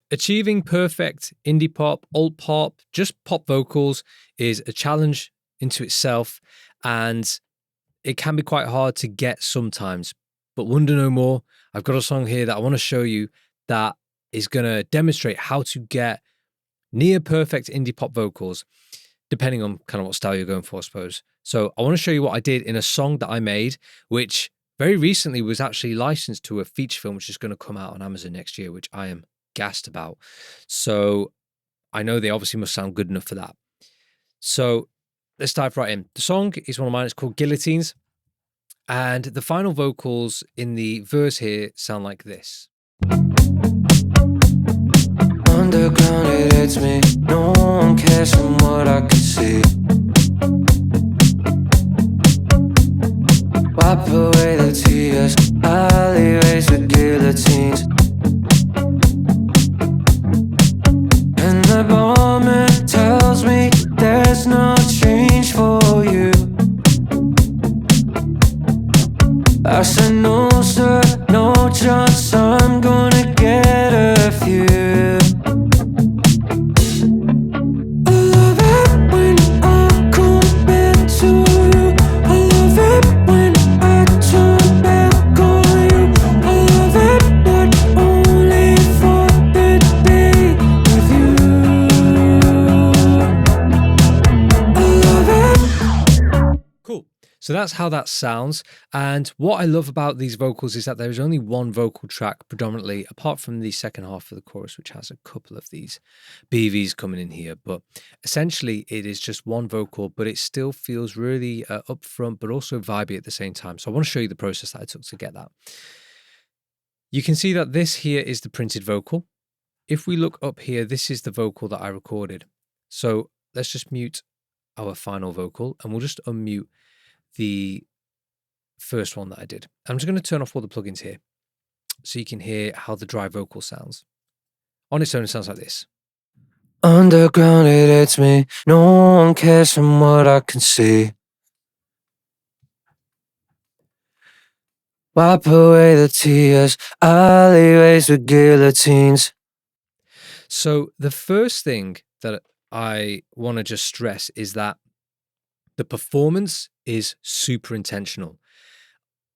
Achieving perfect indie pop, alt pop, just pop vocals is a challenge into itself, and it can be quite hard to get sometimes. But wonder no more, I've got a song here that I want to show you that is going to demonstrate how to get near perfect indie pop vocals, depending on kind of what style you're going for, I suppose. So I want to show you what I did in a song that I made, which very recently was actually licensed to a feature film, which is going to come out on Amazon next year, which I am gassed about. So I know they obviously must sound good enough for that. So let's dive right in. The song is one of mine. It's called Guillotines. And the final vocals in the verse here sound like this. Underground, it hits me. No one cares from what I can see. Wipe away the tears, alleyways with guillotines. And the barman tells me there's no change for you. I said no sir, no chance, I'm gonna get a few. I love it when I come into you. I love it when I turn back on you. I love it, but only for the day with you. I love it. Cool. So that's how that sounds. And what I love about these vocals is that there's only one vocal track predominantly, apart from the second half of the chorus, which has a couple of these BVs coming in here. But essentially it is just one vocal, but it still feels really upfront, but also vibey at the same time. So I want to show you the process that I took to get that. You can see that this here is the printed vocal. If we look up here, this is the vocal that I recorded. So let's just mute our final vocal and we'll just unmute the first one that I did. I'm just going to turn off all the plugins here so you can hear how the dry vocal sounds. On its own, it sounds like this. Underground, it hits me. No one cares from what I can see. Wipe away the tears, alleyways with guillotines. So the first thing that I want to just stress is that the performance is super intentional.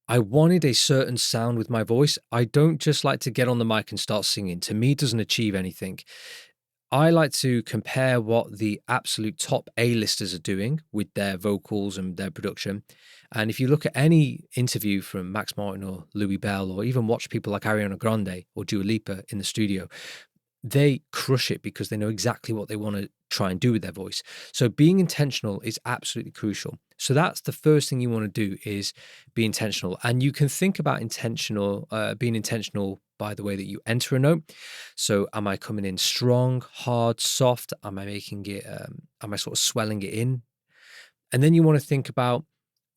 I wanted a certain sound with my voice. I don't just like to get on the mic and start singing. To me, it doesn't achieve anything. I like to compare what the absolute top A-listers are doing with their vocals and their production. And if you look at any interview from Max Martin or Louis Bell, or even watch people like Ariana Grande or Dua Lipa in the studio, they crush it because they know exactly what they want to try and do with their voice. So being intentional is absolutely crucial. So that's the first thing you want to do, is be intentional. And you can think about being intentional by the way that you enter a note. So am I coming in strong, hard, soft? Am I making it, am I sort of swelling it in? And then you want to think about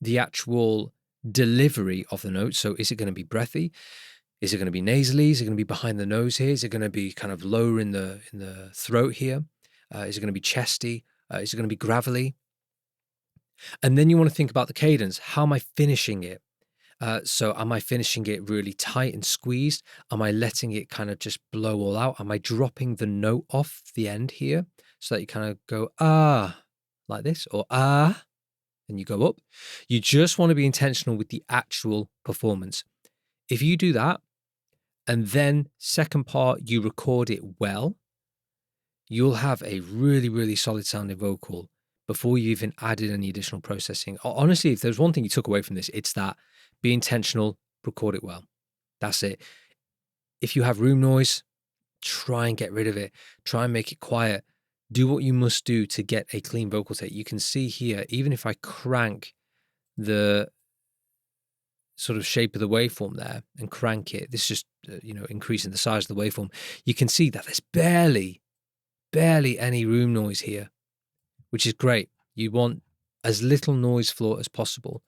the actual delivery of the note. So is it going to be breathy? Is it going to be nasally? Is it going to be behind the nose here? Is it going to be kind of lower in the throat here? Is it going to be chesty? Is it going to be gravelly? And then you want to think about the cadence. How am I finishing it? So am I finishing it really tight and squeezed? Am I letting it kind of just blow all out? Am I dropping the note off the end here so that you kind of go, ah, like this, or ah, and you go up? You just want to be intentional with the actual performance. If you do that, and then second part, you record it well, you'll have a really, really solid sounding vocal before you even added any additional processing. Honestly, if there's one thing you took away from this, it's that be intentional, record it well. That's it. If you have room noise, try and get rid of it. Try and make it quiet. Do what you must do to get a clean vocal take. You can see here, even if I crank the sort of shape of the waveform there and crank it, this is just, increasing the size of the waveform. You can see that there's barely any room noise here, which is great. You want as little noise floor as possible.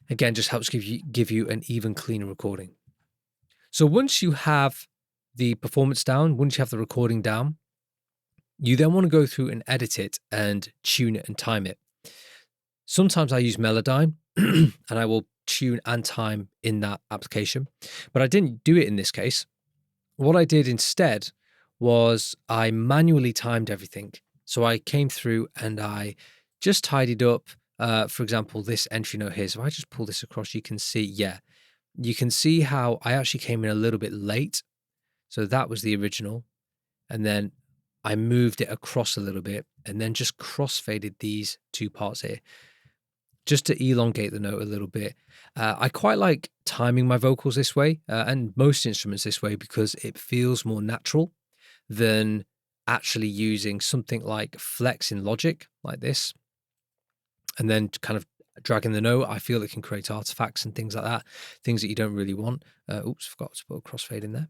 Again, just helps give you an even cleaner recording. So once you have the performance down, once you have the recording down, you then want to go through and edit it and tune it and time it. Sometimes I use Melodyne and I will tune and time in that application, but I didn't do it in this case. What I did instead was I manually timed everything. So I came through and I just tidied up, for example, this entry note here. So if I just pull this across, you can see, you can see how I actually came in a little bit late. So that was the original. And then I moved it across a little bit and then just crossfaded these two parts here just to elongate the note a little bit. I quite like timing my vocals this way and most instruments this way because it feels more natural than actually using something like flex in Logic like this and then kind of dragging the note. I feel it can create artifacts and things like that, things that you don't really want. Oops, forgot to put a crossfade in there.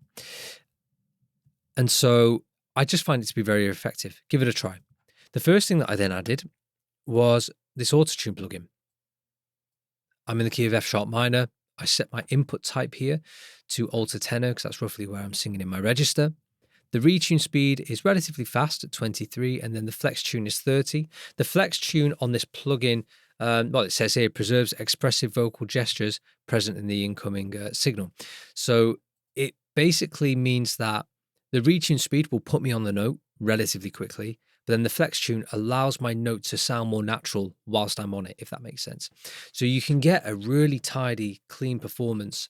And so I just find it to be very effective. Give it a try. The first thing that I then added was this auto-tune plugin. I'm in the key of F sharp minor. I set my input type here to alter tenor because that's roughly where I'm singing in my register. The retune speed is relatively fast at 23, and then the flex tune is 30. The flex tune on this plugin, well, it says here, preserves expressive vocal gestures present in the incoming signal. So it basically means that the retune speed will put me on the note relatively quickly, but then the flex tune allows my note to sound more natural whilst I'm on it, if that makes sense. So you can get a really tidy, clean performance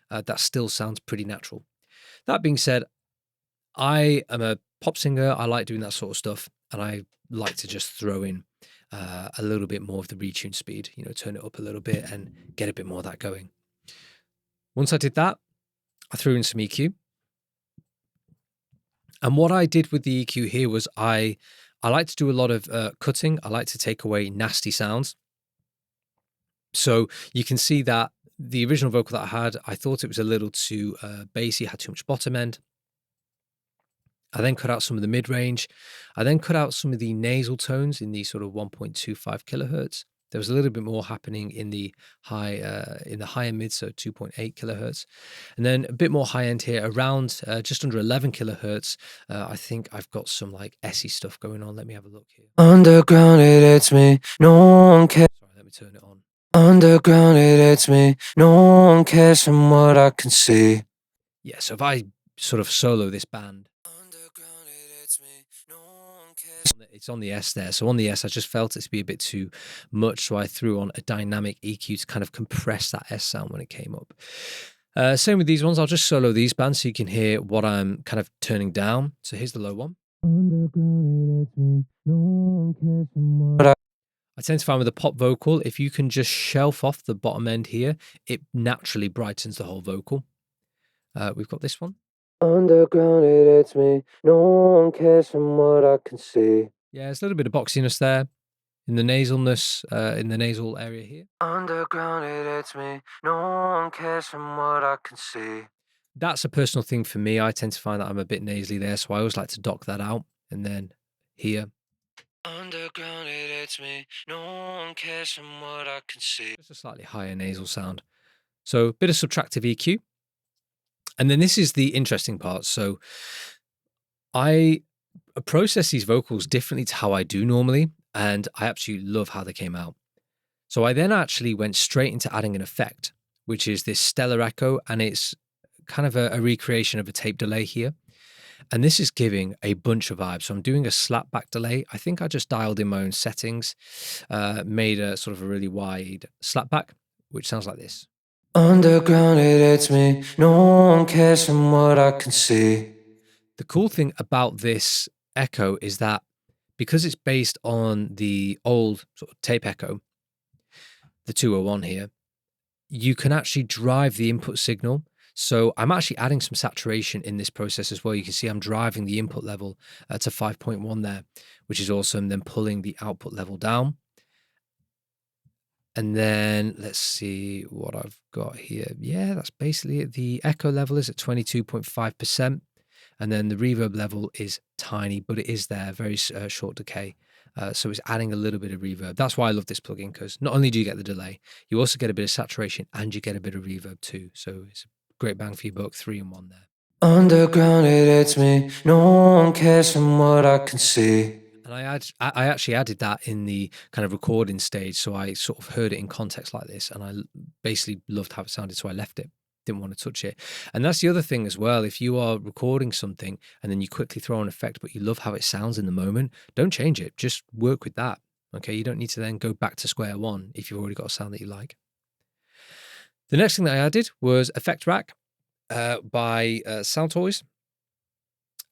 that still sounds pretty natural. That being said, I am a pop singer. I like doing that sort of stuff. And I like to just throw in a little bit more of the retune speed, turn it up a little bit and get a bit more of that going. Once I did that, I threw in some EQ. And what I did with the EQ here was I like to do a lot of cutting. I like to take away nasty sounds. So you can see that the original vocal that I had, I thought it was a little too bassy, had too much bottom end. I then cut out some of the mid-range. I then cut out some of the nasal tones in the sort of 1.25 kilohertz. There was a little bit more happening in the higher mid, so 2.8 kilohertz. And then a bit more high end here around just under 11 kilohertz. I think I've got some like SE stuff going on. Let me have a look here. Underground, it hits me. No one cares. Sorry, let me turn it on. Underground, it hits me. No one cares from what I can see. Yeah, so if I sort of solo this band, Underground, it hits me. No one cares. it's on the S there. So on the S, I just felt it to be a bit too much. So I threw on a dynamic EQ to kind of compress that S sound when it came up. Same with these ones. I'll just solo these bands so you can hear what I'm kind of turning down. So here's the low one. Underground, it hits me. No one cares from what I tend to find with a pop vocal, if you can just shelf off the bottom end here, it naturally brightens the whole vocal. We've got this one. Underground, it hits me. No one cares from what I can see. Yeah, there's a little bit of boxiness there in the nasalness, in the nasal area here. Underground, it hits me. No one cares from what I can see. That's a personal thing for me. I tend to find that I'm a bit nasally there, so I always like to dock that out. And then here. Underground, it hits me. No one cares from what I can see. Just a slightly higher nasal sound. So a bit of subtractive EQ. And then this is the interesting part. So I process these vocals differently to how I do normally, and I absolutely love how they came out. So I then actually went straight into adding an effect, which is this stellar echo, and it's kind of a recreation of a tape delay here. And this is giving a bunch of vibes. So I'm doing a slapback delay. I think I just dialed in my own settings, made a sort of a really wide slapback, which sounds like this. Underground, it hits me. No one cares from what I can see. The cool thing about this echo is that because it's based on the old sort of tape echo, the 201 here, you can actually drive the input signal. So I'm actually adding some saturation in this process as well. You can see I'm driving the input level to 5.1 there, which is awesome. Then pulling the output level down. And then let's see what I've got here. Yeah, that's basically it. The echo level is at 22.5%. And then the reverb level is tiny, but it is there, very short decay. So it's adding a little bit of reverb. That's why I love this plugin, because not only do you get the delay, you also get a bit of saturation and you get a bit of reverb too. So it's a great bang for your buck, 3 in 1 there. Underground, it hits me. No one cares from what I can see. And I actually added that in the kind of recording stage. So I sort of heard it in context like this, and I basically loved how it sounded, so I left it. didn't want to touch it. And that's the other thing as well. If you are recording something and then you quickly throw an effect, but you love how it sounds in the moment, don't change it. Just work with that. Okay, you don't need to then go back to square one if you've already got a sound that you like. The next thing that I added was Effect Rack by Sound Toys.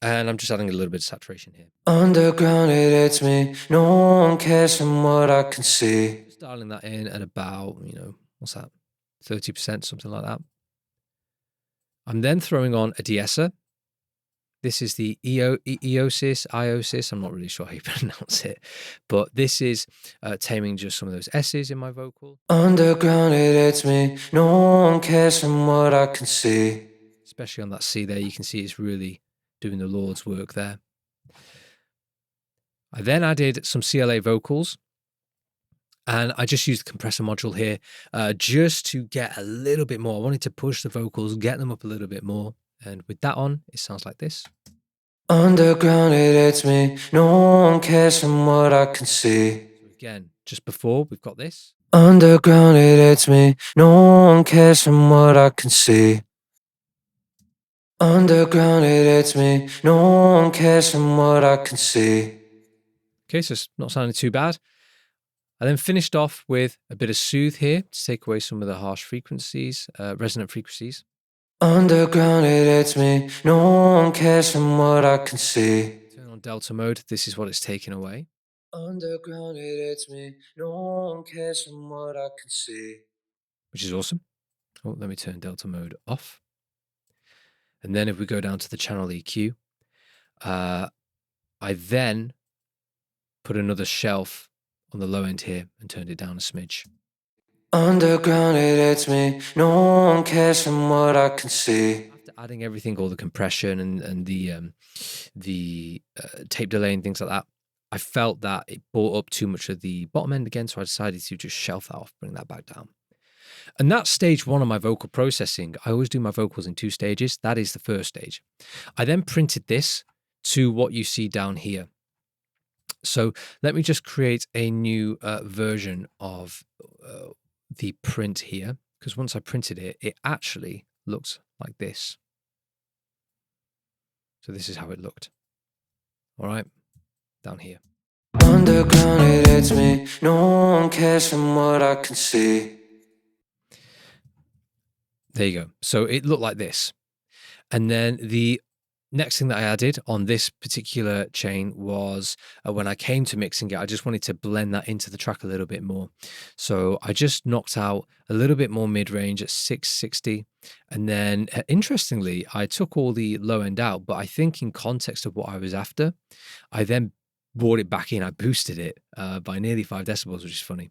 And I'm just adding a little bit of saturation here. Underground, it hits me. No one cares from what I can see. Just dialing that in at about, what's that? 30%, something like that. I'm then throwing on a de-esser. This is the Iosis. I'm not really sure how you pronounce it, but this is taming just some of those S's in my vocal. Underground, it hits me. No one cares from what I can see. Especially on that C there, you can see it's really doing the Lord's work there. I then added some CLA vocals, and I just used the compressor module here just to get a little bit more. I wanted to push the vocals, get them up a little bit more. And with that on, it sounds like this. Underground, it hits me. No one cares from what I can see. So again, just before, we've got this. Underground, it hits me. No one cares from what I can see. Underground, it hits me. No one cares from what I can see. Okay, so it's not sounding too bad. I then finished off with a bit of soothe here to take away some of the harsh frequencies, resonant frequencies. Underground, it hits me. No one cares from what I can see. Turn on Delta mode. This is what it's taken away. Underground, it hits me. No one cares from what I can see. Which is awesome. Oh, let me turn Delta mode off. And then if we go down to the channel EQ, I then put another shelf on the low end here and turned it down a smidge. Underground, it hits me. No one cares from what I can see. After adding everything, all the compression and the tape delay and things like that, I felt that it brought up too much of the bottom end again, so I decided to just shelf that off, bring that back down. And that's stage one of my vocal processing. I always do my vocals in 2 stages. That is the first stage. I then printed this to what you see down here. So let me just create a new version of the print here, because once I printed it, it actually looks like this. So this is how it looked. All right, down here. Underground, it hits me. No one cares from what I can see. There you go. So it looked like this. And then the next thing that I added on this particular chain was when I came to mixing it, I just wanted to blend that into the track a little bit more. So I just knocked out a little bit more mid-range at 660. And then interestingly, I took all the low end out, but I think in context of what I was after, I then brought it back in. I boosted it by nearly 5 decibels, which is funny.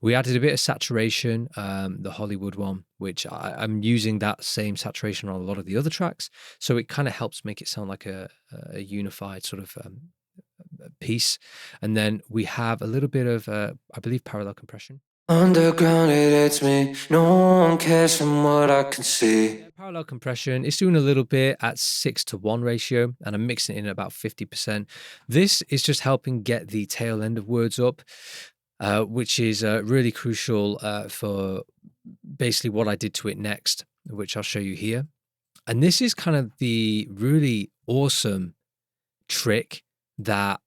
We added a bit of saturation, the Hollywood one, which I'm using that same saturation on a lot of the other tracks. So it kind of helps make it sound like a unified sort of piece. And then we have a little bit of, I believe, parallel compression. Underground, it hits me. No one cares from what I can see. Yeah, parallel compression, it's doing a little bit at 6:1 ratio, and I'm mixing it in at about 50%. This is just helping get the tail end of words up, which is really crucial for basically what I did to it next, which I'll show you here. And this is kind of the really awesome trick that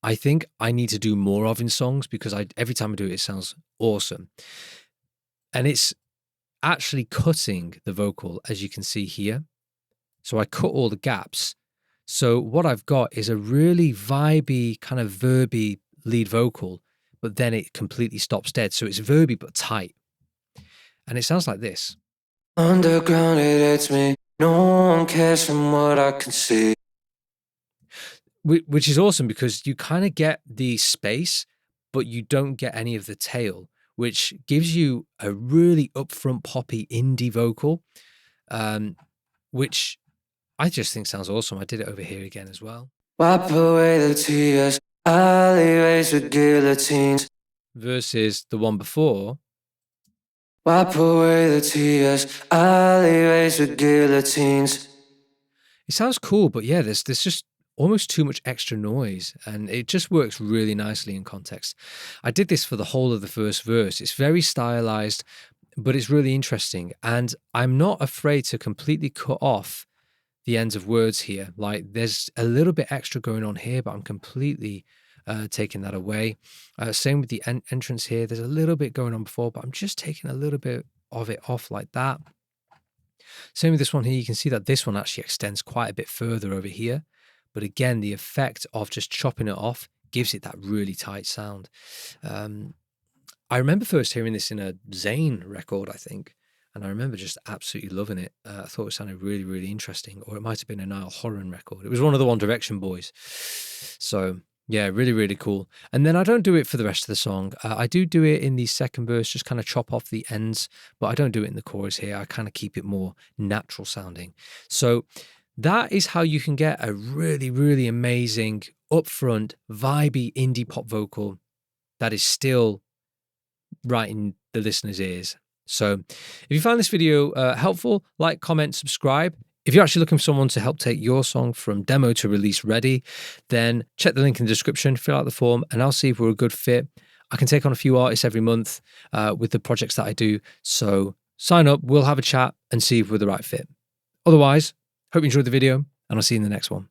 I think I need to do more of in songs, because every time I do it, it sounds awesome. And it's actually cutting the vocal, as you can see here. So I cut all the gaps. So what I've got is a really vibey, kind of verby lead vocal, but then it completely stops dead. So it's verby but tight. And it sounds like this. Underground, it hits me. No one cares from what I can see. Which is awesome, because you kind of get the space, but you don't get any of the tail, which gives you a really upfront poppy indie vocal, which I just think sounds awesome. I did it over here again as well. Wipe away the tears, alleyways with guillotines. Versus the one before. Wipe away the tears, alleyways with guillotines. It sounds cool, but yeah, there's just almost too much extra noise, and it just works really nicely in context. I did this for the whole of the first verse. It's very stylized. but it's really interesting. And I'm not afraid to completely cut off the ends of words here. Like there's a little bit extra going on here, but I'm completely taking that away. Same with the entrance here. There's a little bit going on before, but I'm just taking a little bit of it off like that. Same with this one here. You can see that this one actually extends quite a bit further over here. But again, the effect of just chopping it off gives it that really tight sound. I remember first hearing this in a Zayn record, I think. And I remember just absolutely loving it. I thought it sounded really, really interesting. Or it might have been a Niall Horan record. It was one of the One Direction boys. So yeah, really, really cool. And then I don't do it for the rest of the song. I do it in the second verse, just kind of chop off the ends, but I don't do it in the chorus here. I kind of keep it more natural sounding. So that is how you can get a really, really amazing, upfront, vibey indie pop vocal that is still right in the listener's ears. So if you found this video helpful, like, comment, subscribe. If you're actually looking for someone to help take your song from demo to release ready, then check the link in the description, fill out the form, and I'll see if we're a good fit. I can take on a few artists every month with the projects that I do. So sign up, we'll have a chat and see if we're the right fit. Otherwise, hope you enjoyed the video, and I'll see you in the next one.